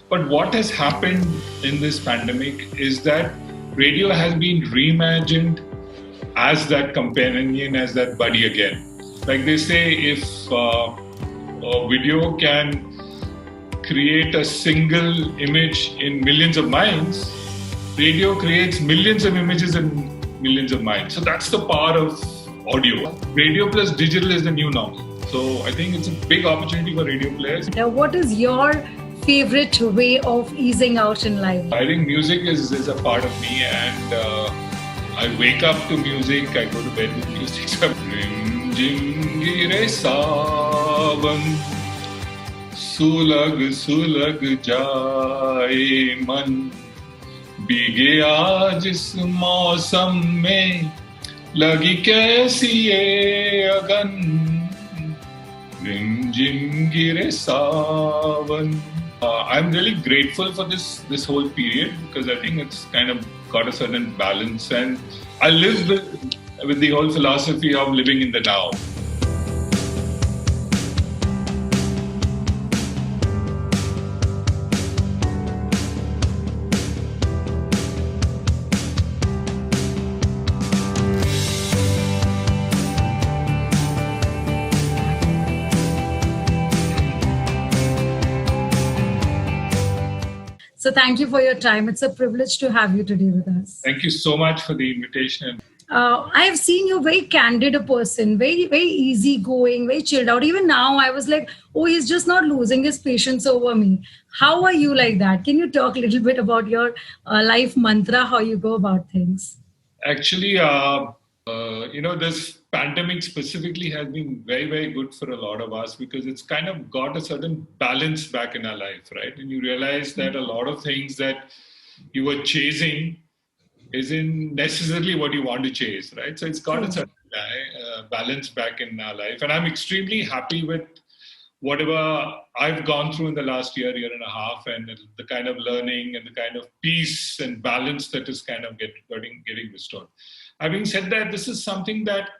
But what has happened in this pandemic is that radio has been reimagined as that companion, as that buddy again. Like they say, if a video can create a single image in millions of minds, radio creates millions of images in millions of minds. So that's the power of audio. Radio plus digital is the new normal. So I think it's a big opportunity for radio players. Now, what is your favorite way of easing out in life? I think music is a part of me, and I wake up to music, I go to bed with music. So, Rim jim gire savan, सुलग सुलग जाए मन, भीगे आज इस मौसम में, लगी कैसी ये अगन, रिमझिम गिरे सावन. I'm really grateful for this whole period because I think it's kind of got a certain balance, and I live with the whole philosophy of living in the now. So thank you for your time. It's a privilege to have you today with us. Thank you so much for the invitation. I have seen you very candid a person, very, very easygoing, very chilled out. Even now, I was like, oh, he's just not losing his patience over me. How are you like that? Can you talk a little bit about your life mantra, how you go about things? Actually, this pandemic specifically has been very, very good for a lot of us because it's kind of got a certain balance back in our life, right? And you realize that a lot of things that you were chasing isn't necessarily what you want to chase, right? So it's got a certain balance back in our life. And I'm extremely happy with whatever I've gone through in the last year and a half, and the kind of learning and the kind of peace and balance that is kind of getting restored. Having said that, this is something that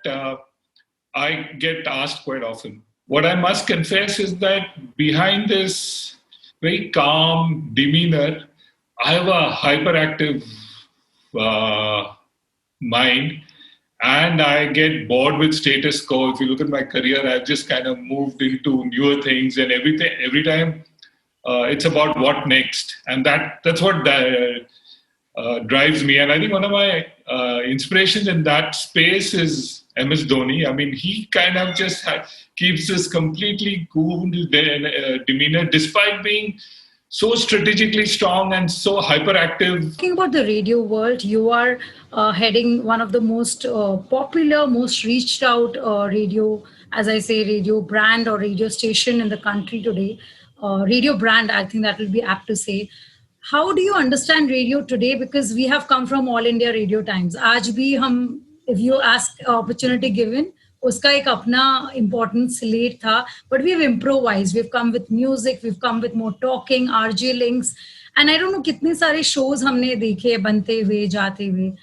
I get asked quite often. What I must confess is that behind this very calm demeanor, I have a hyperactive mind, and I get bored with status quo. If you look at my career, I've just kind of moved into newer things, and every time it's about what next, and that's what drives me. And I think one of my inspirations in that space is MS Dhoni. I mean, he kind of just keeps this completely cool demeanor despite being so strategically strong and so hyperactive. Talking about the radio world, you are heading one of the most popular, most reached out radio, as I say, radio brand or radio station in the country today. Radio brand, I think that will be apt to say. How do you understand radio today? Because we have come from All India Radio Times. Aaj bhi hum, if you ask opportunity given, uska ek apna important slate tha, but we've improvised. We've come with music, we've come with more talking, RJ links, and I don't know kitne sare shows humne dekhe bante hue, jaate hue.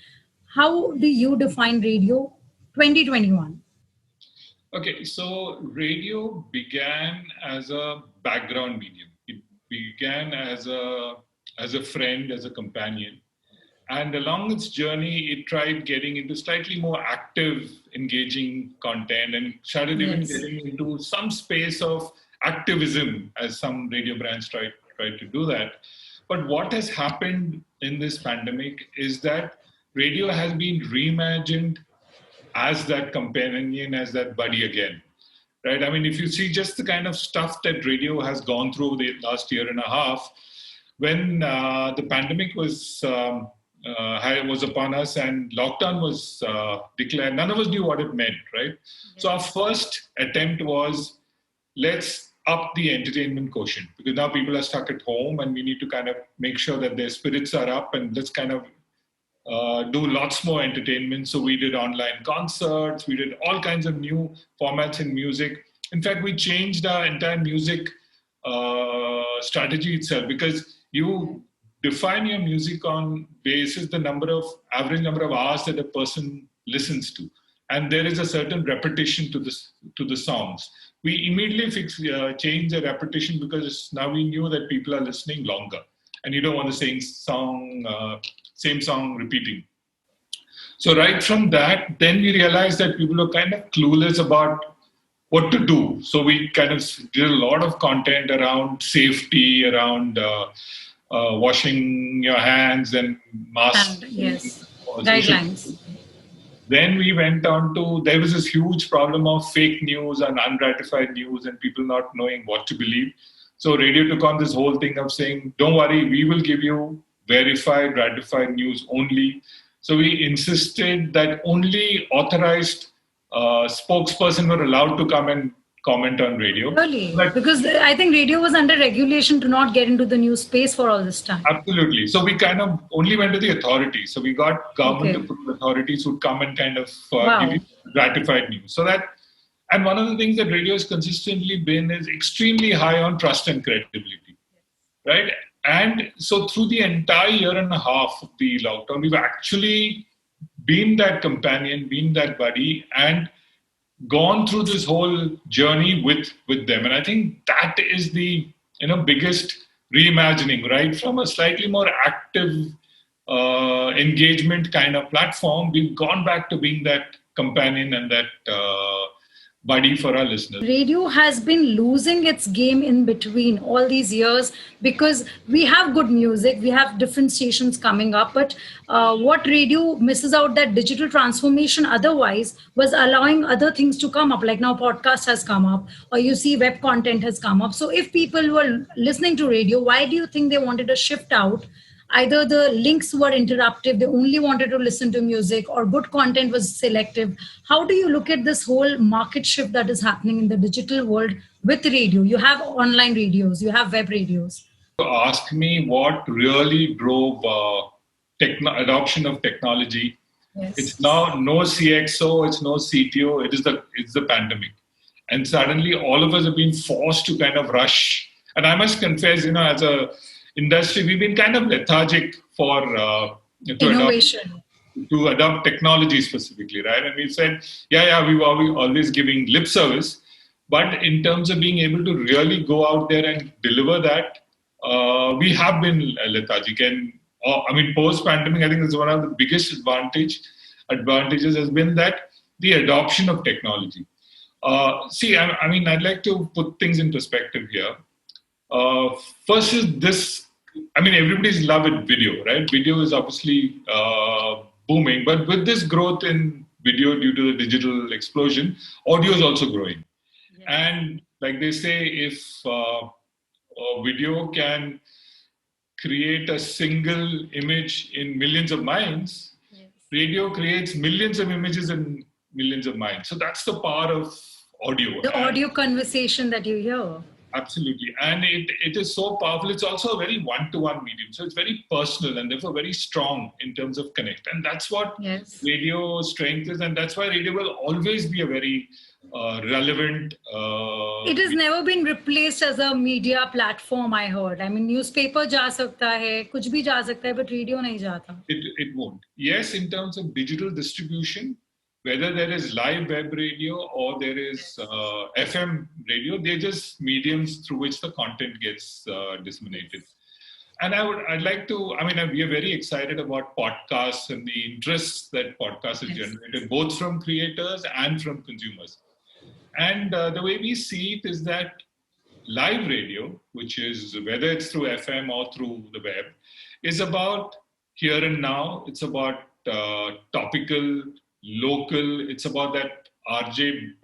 How do you define radio 2021? Okay, so radio began as a background medium. It began as a friend, as a companion. And along its journey, it tried getting into slightly more active, engaging content and started even getting into some space of activism, as some radio brands tried to do that. But what has happened in this pandemic is that radio has been reimagined as that companion, as that buddy again. Right? I mean, if you see just the kind of stuff that radio has gone through the last year and a half, when the pandemic was upon us and lockdown was declared, none of us knew what it meant, right? So our first attempt was, let's up the entertainment quotient, because now people are stuck at home and we need to kind of make sure that their spirits are up, and let's kind of do lots more entertainment. So we did online concerts, we did all kinds of new formats in music. In fact, we changed our entire music strategy itself, because you define your music on basis the average number of hours that a person listens to, and there is a certain repetition to the songs. we immediately change the repetition because now we knew that people are listening longer, and you don't want the same song repeating. So right from that, then we realized that people are kind of clueless about what to do. So we kind of did a lot of content around safety, around washing your hands and masks. And yes, guidelines. Then we went on to, there was this huge problem of fake news and unratified news and people not knowing what to believe. So radio took on this whole thing of saying, don't worry, we will give you verified, ratified news only. So we insisted that only authorized spokesperson were allowed to come and comment on radio. Really? Because I think radio was under regulation to not get into the news space for all this time. Absolutely. So we kind of only went to the authorities. So we got government authorities who'd come and kind of give you ratified news. So that, and one of the things that radio has consistently been is extremely high on trust and credibility, right? And so through the entire year and a half of the lockdown, we've actually been that companion, been that buddy, and gone through this whole journey with them. And I think that is the biggest reimagining, right? From a slightly more active engagement kind of platform, we've gone back to being that companion and that buddy for our listeners. Radio has been losing its game in between all these years because we have good music, we have different stations coming up, but what radio misses out, that digital transformation otherwise was allowing other things to come up, like now podcast has come up, or you see web content has come up. So if people were listening to radio, why do you think they wanted a shift out? Either the links were interruptive, they only wanted to listen to music, or good content was selective. How do you look at this whole market shift that is happening in the digital world with radio? You have online radios, you have web radios. To ask me what really drove adoption of technology, it's now no CXO, it's no CTO, it's the pandemic. And suddenly all of us have been forced to kind of rush. And I must confess, as a industry, we've been kind of lethargic for innovation, to adopt technology specifically, right? And we said, we were always giving lip service, but in terms of being able to really go out there and deliver that, we have been lethargic. And post-pandemic, I think it's one of the biggest advantages has been that the adoption of technology. I'd like to put things in perspective here. First is this, everybody's love with video, right? Video is obviously booming, but with this growth in video due to the digital explosion, audio is also growing. Yes. And like they say, if video can create a single image in millions of minds, radio creates millions of images in millions of minds. So that's the power of audio. The audio conversation that you hear. Absolutely. And it is so powerful. It's also a very one-to-one medium. So it's very personal and therefore very strong in terms of connect. And that's what radio strength is. And that's why radio will always be a very relevant... it has never been replaced as a media platform, I heard. Newspaper ja sakta hai, kuch bhi ja sakta hai, but radio nahi jata. It won't. Yes, in terms of digital distribution, whether there is live web radio or there is FM radio, they're just mediums through which the content gets disseminated. And I'd like to, we are very excited about podcasts and the interest that podcasts have generated, both from creators and from consumers. And the way we see it is that live radio, which is whether it's through FM or through the web, is about here and now. It's about topical, local. It's about that RJ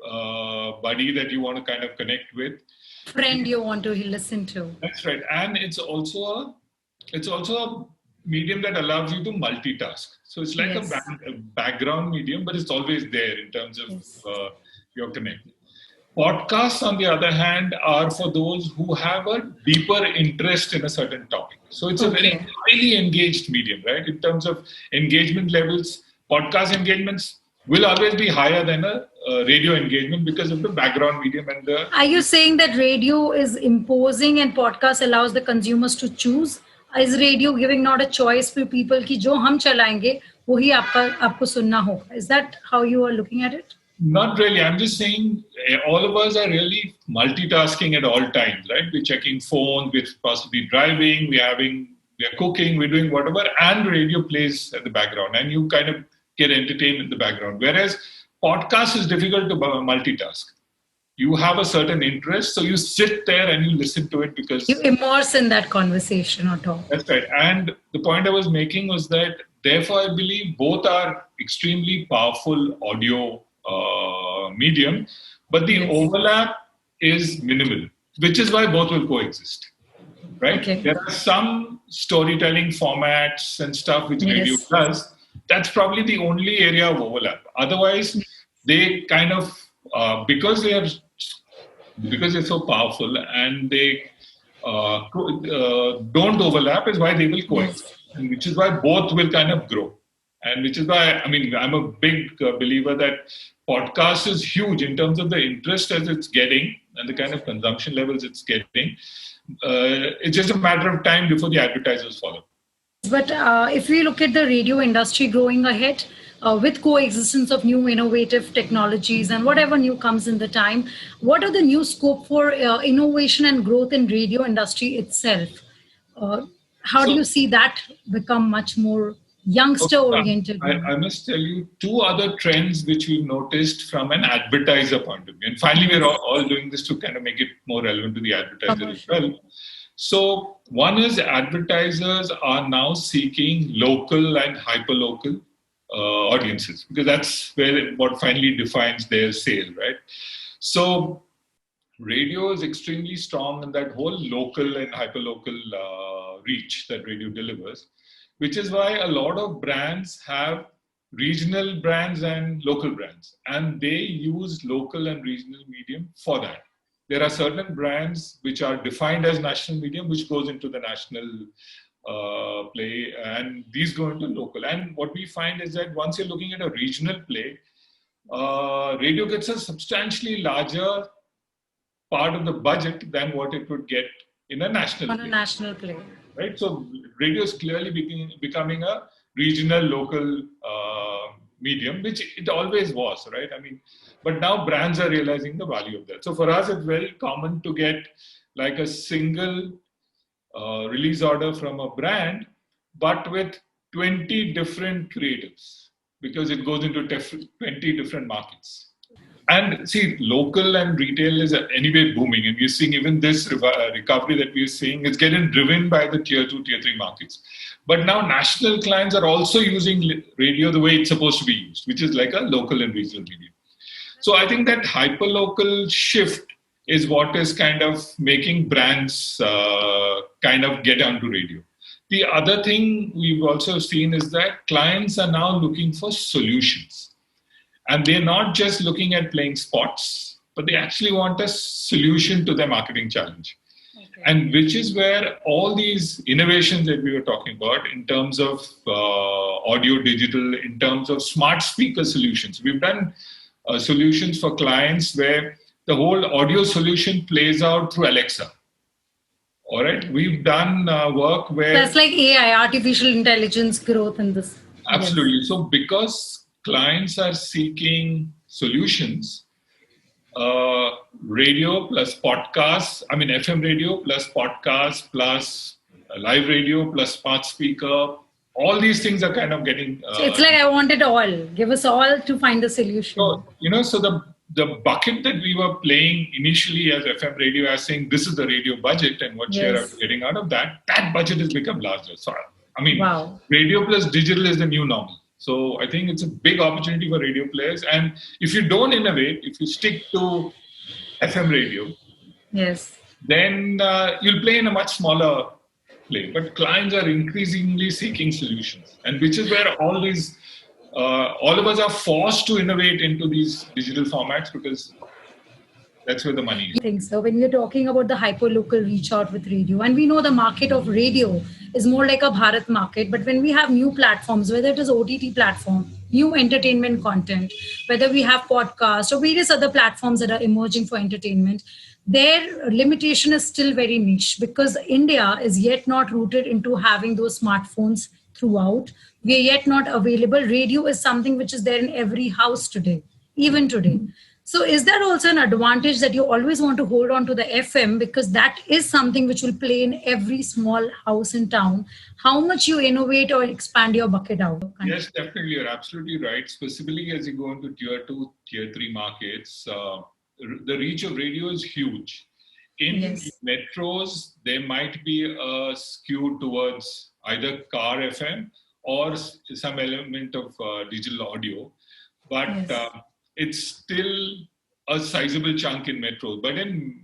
buddy that you want to kind of connect with, friend you want to listen to. That's right. And it's also a medium that allows you to multitask. So it's like a background medium, but it's always there in terms of your connect. Podcasts, on the other hand, are for those who have a deeper interest in a certain topic. So it's a very highly engaged medium, right? In terms of engagement levels, podcast engagements will always be higher than a radio engagement because of the background medium and the... Are you saying that radio is imposing and podcast allows the consumers to choose? Is radio giving not a choice for people ki jo hum chalaenge, wohi aapko sunna hoga? Is that how you are looking at it? Not really. I'm just saying all of us are really multitasking at all times, right? We're checking phones, we're possibly driving, we're cooking, we're doing whatever, and radio plays at the background, and you kind of get entertained in the background. Whereas podcast is difficult to multitask. You have a certain interest, so you sit there and you listen to it because You immerse in that conversation or talk. that's right. And the point I was making was that, therefore, I believe both are extremely powerful audio medium, but the Yes. overlap is minimal, which is why both will coexist. Right? Okay. There are some storytelling formats and stuff which radio Yes. does. That's probably the only area of overlap. Otherwise, they kind of because they're so powerful and they don't overlap is why they will coexist, and which is why both will kind of grow. And which is why, I mean, I'm a big believer that podcast is huge in terms of the interest as it's getting and the kind of consumption levels it's getting. It's just a matter of time before the advertisers follow. But if we look at the radio industry growing ahead, with coexistence of new innovative technologies and whatever new comes in the time, what are the new scope for innovation and growth in radio industry itself? How do you see that become much more youngster oriented? I must tell you two other trends which we've noticed from an advertiser point of view. And finally, we're all doing this to kind of make it more relevant to the advertiser as well. So one is advertisers are now seeking local and hyperlocal audiences, because that's where what finally defines their sale, right? So radio is extremely strong in that whole local and hyperlocal reach that radio delivers, which is why a lot of brands have regional brands and local brands, and they use local and regional medium for that. There are certain brands which are defined as national medium, which goes into the national play, and these go into local. And what we find is that once you're looking at a regional play, radio gets a substantially larger part of the budget than what it would get in a national On play. a national play. Right? So radio is clearly becoming a regional, local medium, which it always was, right? I mean, but now brands are realizing the value of that. So for us, it's very common to get like a single release order from a brand, but with 20 different creatives, because it goes into 20 different markets. And see, local and retail is anyway booming, and we're seeing even this recovery that we're seeing is getting driven by the tier 2, tier 3 markets. But now national clients are also using radio the way it's supposed to be used, which is like a local and regional medium. So I think that hyperlocal shift is what is kind of making brands kind of get onto radio. The other thing we've also seen is that clients are now looking for solutions. And they're not just looking at playing spots, but they actually want a solution to their marketing challenge. Okay. And which is where all these innovations that we were talking about in terms of audio, digital, in terms of smart speaker solutions. We've done solutions for clients where the whole audio solution plays out through Alexa. All right. We've done work where... That's like AI, artificial intelligence growth in this. Absolutely. Yes. So because clients are seeking solutions, radio plus podcasts, I mean FM radio plus podcast plus live radio plus smart speaker, all these things are kind of getting... so it's like I want it all. Give us all to find a solution. So, so the bucket that we were playing initially as FM radio as saying this is the radio budget and what share are getting out of that budget has become larger. So, I mean, radio plus digital is the new normal. So I think it's a big opportunity for radio players. And if you don't innovate, if you stick to FM radio, then you'll play in a much smaller play. But clients are increasingly seeking solutions, and which is where all of us are forced to innovate into these digital formats, because that's where the money is. I think so. When we're talking about the hyperlocal reach out with radio, and we know the market of radio is more like a Bharat market, but when we have new platforms, whether it is OTT platform, new entertainment content, whether we have podcasts or various other platforms that are emerging for entertainment, their limitation is still very niche, because India is yet not rooted into having those smartphones throughout. We are yet not available. Radio is something which is there in every house today. even today. So is that also an advantage that you always want to hold on to the FM, because that is something which will play in every small house in town? How much you innovate or expand your bucket out of country? Yes, definitely. You're absolutely right. Specifically, as you go into tier two, tier three markets, the reach of radio is huge. In Yes. metros, there might be a skew towards either car FM or some element of digital audio, but Yes. it's still a sizable chunk in metros. But in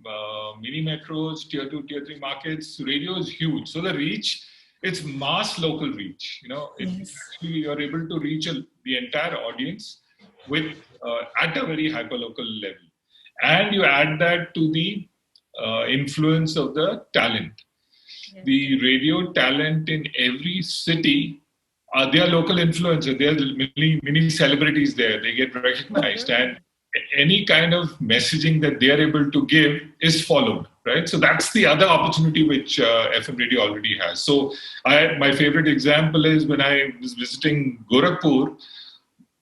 mini metros, tier two, tier three markets, radio is huge. So the reach, it's mass local reach. It Yes. actually you're able to reach the entire audience with at a very hyper local level, and you add that to the influence of the talent. Yes. The radio talent in every city, they are local influencers. There are many celebrities there. They get recognized, and any kind of messaging that they are able to give is followed, right? So that's the other opportunity which FM radio already has. So my favorite example is when I was visiting Gorakhpur,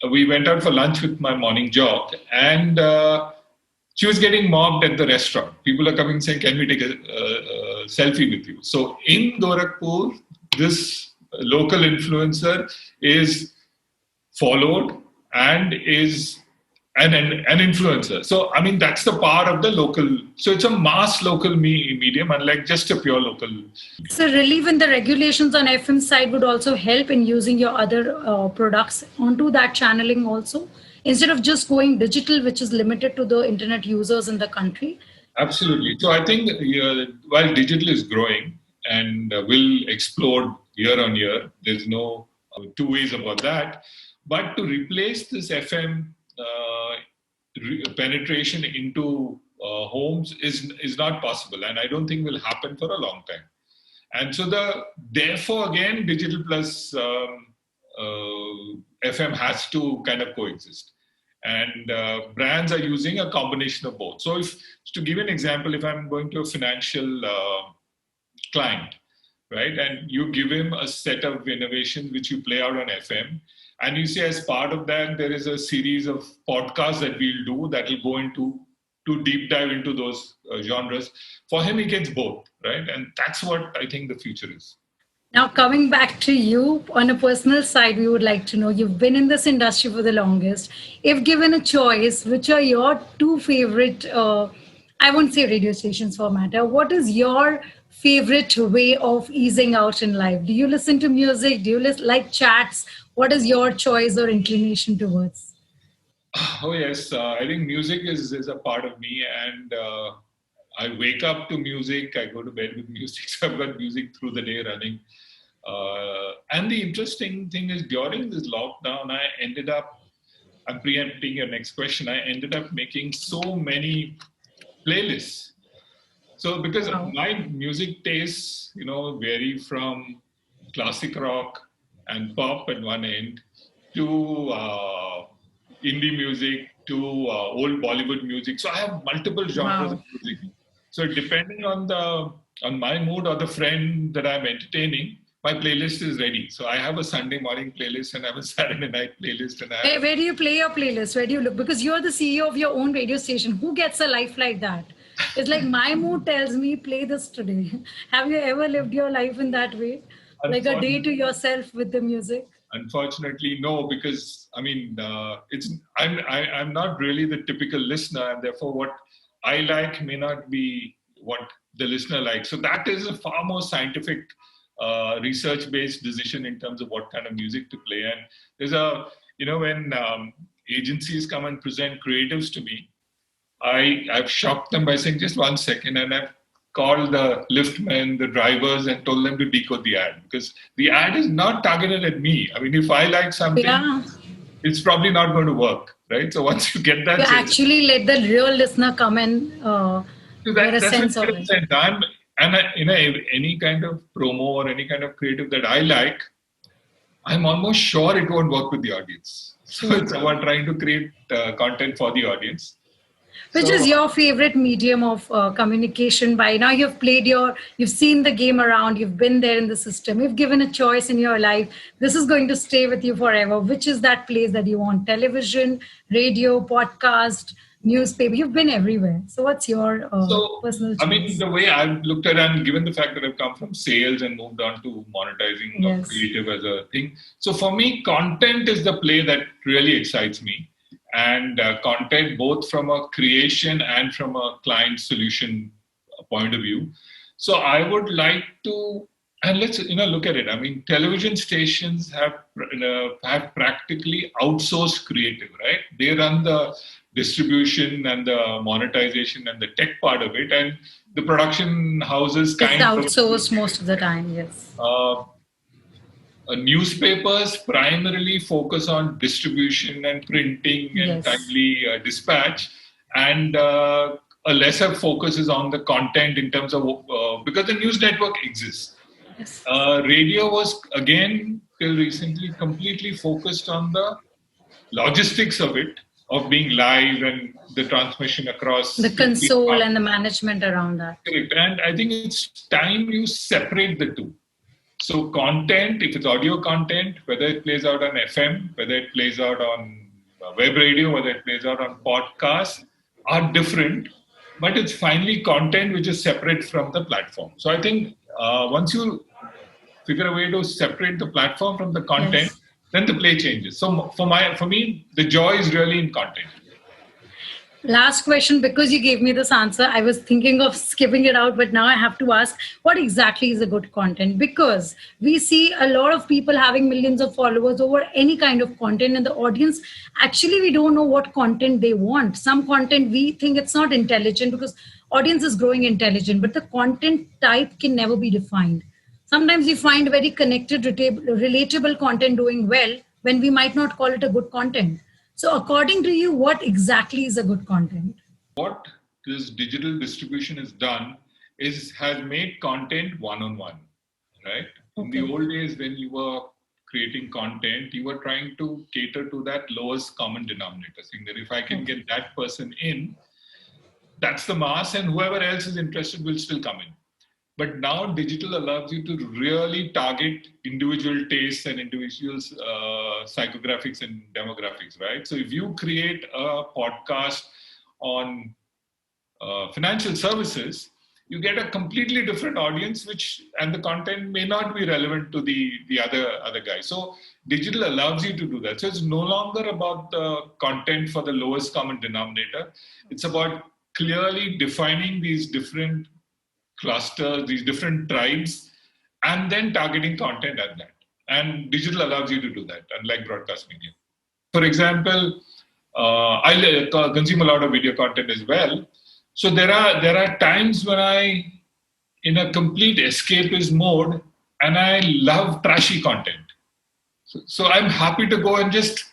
we went out for lunch with my morning jog, and she was getting mobbed at the restaurant. People are coming saying, "Can we take a selfie with you?" So in Gorakhpur, this local influencer is followed and is an influencer. So I mean that's the power of the local. So it's a mass local medium, unlike just a pure local. So relief in the regulations on FM side would also help in using your other products onto that channeling also, instead of just going digital, which is limited to the internet users in the country. Absolutely. So I think while digital is growing and will explode year on year, there's no two ways about that. But to replace this FM penetration into homes is not possible, and I don't think will happen for a long time. And so therefore again digital plus FM has to kind of coexist, and brands are using a combination of both. So if to give an example, if I'm going to a financial client, right, and you give him a set of innovations which you play out on FM, and you say as part of that there is a series of podcasts that we'll do that will go into to deep dive into those genres. For him, he gets both, right? And that's what I think the future is. Now, coming back to you on a personal side, we would like to know, you've been in this industry for the longest. If given a choice, which are your two favorite, I won't say radio stations for matter, what is your favorite way of easing out in life? Do you listen to music? Do you like chats? What is your choice or inclination towards? Oh yes, I think music is a part of me, and I wake up to music. I go to bed with music. So I've got music through the day running. And the interesting thing is, during this lockdown, I'm preempting your next question. I ended up making so many playlists. So because my music tastes, vary from classic rock and pop at one end to indie music to old Bollywood music. So I have multiple genres of music. So depending on my mood or the friend that I'm entertaining, my playlist is ready. So I have a Sunday morning playlist and I have a Saturday night playlist. And where do you play your playlist? Where do you look? Because you're the CEO of your own radio station. Who gets a life like that? It's like my mood tells me, play this today. Have you ever lived your life in that way? Like a day to yourself with the music? Unfortunately, no, because I mean, I'm not really the typical listener, and therefore what I like may not be what the listener likes. So that is a far more scientific, research-based decision in terms of what kind of music to play. And there's when agencies come and present creatives to me, I've shocked them by saying just 1 second, and I've called the liftmen, the drivers, and told them to decode the ad, because the ad is not targeted at me. I mean, if I like something, it's probably not going to work, right? So once you get that, you actually let the real listener come and get a sense of it. Any kind of promo or any kind of creative that I like, I'm almost sure it won't work with the audience. So it's about trying to create content for the audience. Which is So your favorite medium of communication? By now, you've seen the game around, you've been there in the system, you've given a choice in your life. This is going to stay with you forever. Which is that place that you want? Television, radio, podcast, newspaper. You've been everywhere. So, what's your So, personal I mean, choice? the way I've looked at it, and given the fact that I've come from sales and moved on to monetizing of Yes. creative as a thing. So, for me, content is the play that really excites me. And content, both from a creation and from a client solution point of view. So, I would like to, and let's look at it. I mean, television stations have practically outsourced creative, right? They run the distribution and the monetization and the tech part of it, and the production houses It's kind of outsourced most of the time. Yes. uh, newspapers primarily focus on distribution and printing and Yes. timely dispatch, and a lesser focus is on the content in terms of because the news network exists. Yes. Radio was again till recently completely focused on the logistics of it, of being live and the transmission across The 50 console and the markets. management around that. Correct. And I think it's time you separate the two. So content, if it's audio content, whether it plays out on FM, whether it plays out on web radio, whether it plays out on podcasts, are different. But it's finally content which is separate from the platform. So I think once you figure a way to separate the platform from the content, Yes. then the play changes. So for me, the joy is really in content. Last question, because you gave me this answer, I was thinking of skipping it out, but now I have to ask, what exactly is a good content? Because we see a lot of people having millions of followers over any kind of content, and the audience, actually, we don't know what content they want. Some content we think it's not intelligent because audience is growing intelligent, but the content type can never be defined. Sometimes we find very connected, relatable content doing well when we might not call it a good content. So, according to you, what exactly is a good content? What this digital distribution has done is has made content one-on-one, right? In the Okay. old days, when you were creating content, you were trying to cater to that lowest common denominator, saying that if I can Okay. get that person in, that's the mass, and whoever else is interested will still come in. But now digital allows you to really target individual tastes and individual psychographics and demographics, right? So if you create a podcast on financial services, you get a completely different audience, which and the content may not be relevant to the other guy. So digital allows you to do that. So it's no longer about the content for the lowest common denominator. It's about clearly defining these different clusters, these different tribes, and then targeting content at that. And digital allows you to do that, unlike broadcast media. For example, I consume a lot of video content as well. So there are times when I, in a complete escapist mode, and I love trashy content. So I'm happy to go and just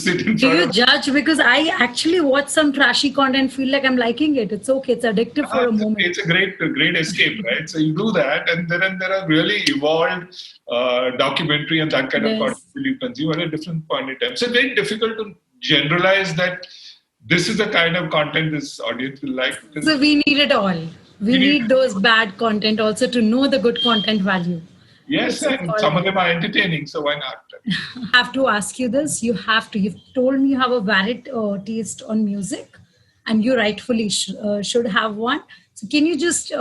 sit in Do front you of. judge? Because I actually watch some trashy content, feel like I'm liking it. It's okay. It's addictive for a moment. It's a great escape, right? So you do that, and then there are really evolved documentary and that kind of content Yes. that you consume at a different point in time. So it's very difficult to generalize that this is the kind of content this audience will like, because So we need it all. We you need, need those bad content also to know the good content value. yes, It's and all some of right. them are entertaining, so why not? I have to ask you this. You have to. You've told me you have a varied taste on music, and you rightfully should have one. So, can you just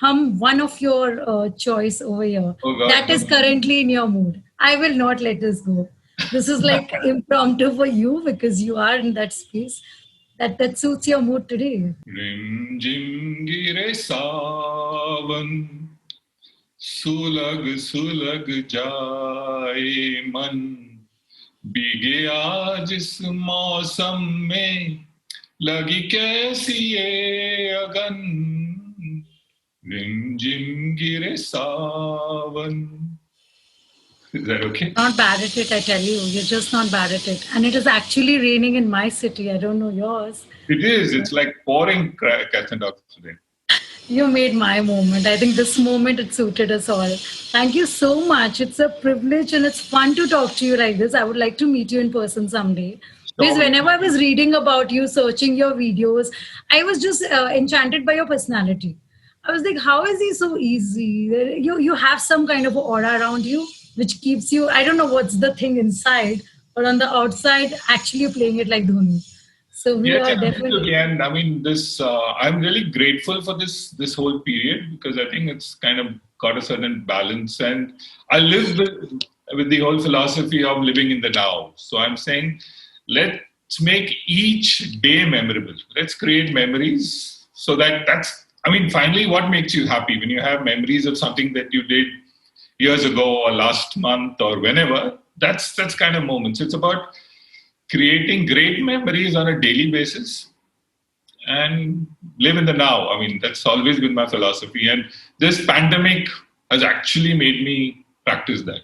hum one of your choice over here Oh God, that no. is currently in your mood? I will not let this go. This is like impromptu for you because you are in that space that suits your mood today. Rim jim gire savan, सुलग सुलग जाए मन भीगे आज इस मौसम में लगी कैसी ये अगन रिमझिम गिरे सावन. Is that okay? Not bad at it, I tell you. You're just not bad at it. And it is actually raining in my city. I don't know yours. It is. It's like pouring cats and dogs today. You made my moment. I think this moment it suited us all. Thank you so much. It's a privilege and it's fun to talk to you like this. I would like to meet you in person someday. Because So, whenever I was reading about you, searching your videos, I was just enchanted by your personality. I was like, how is he so easy? You have some kind of aura around you, which keeps you. I don't know what's the thing inside, but on the outside, actually you're playing it like Dhoni. So we yes, are definitely. absolutely. And I mean, this I'm really grateful for this whole period because I think it's kind of got a certain balance. And I live with the whole philosophy of living in the now. So I'm saying, let's make each day memorable. Let's create memories so that's. I mean, finally, what makes you happy when you have memories of something that you did years ago or last month or whenever? That's kind of moments. It's about creating great memories on a daily basis and live in the now. I mean, that's always been my philosophy. And this pandemic has actually made me practice that.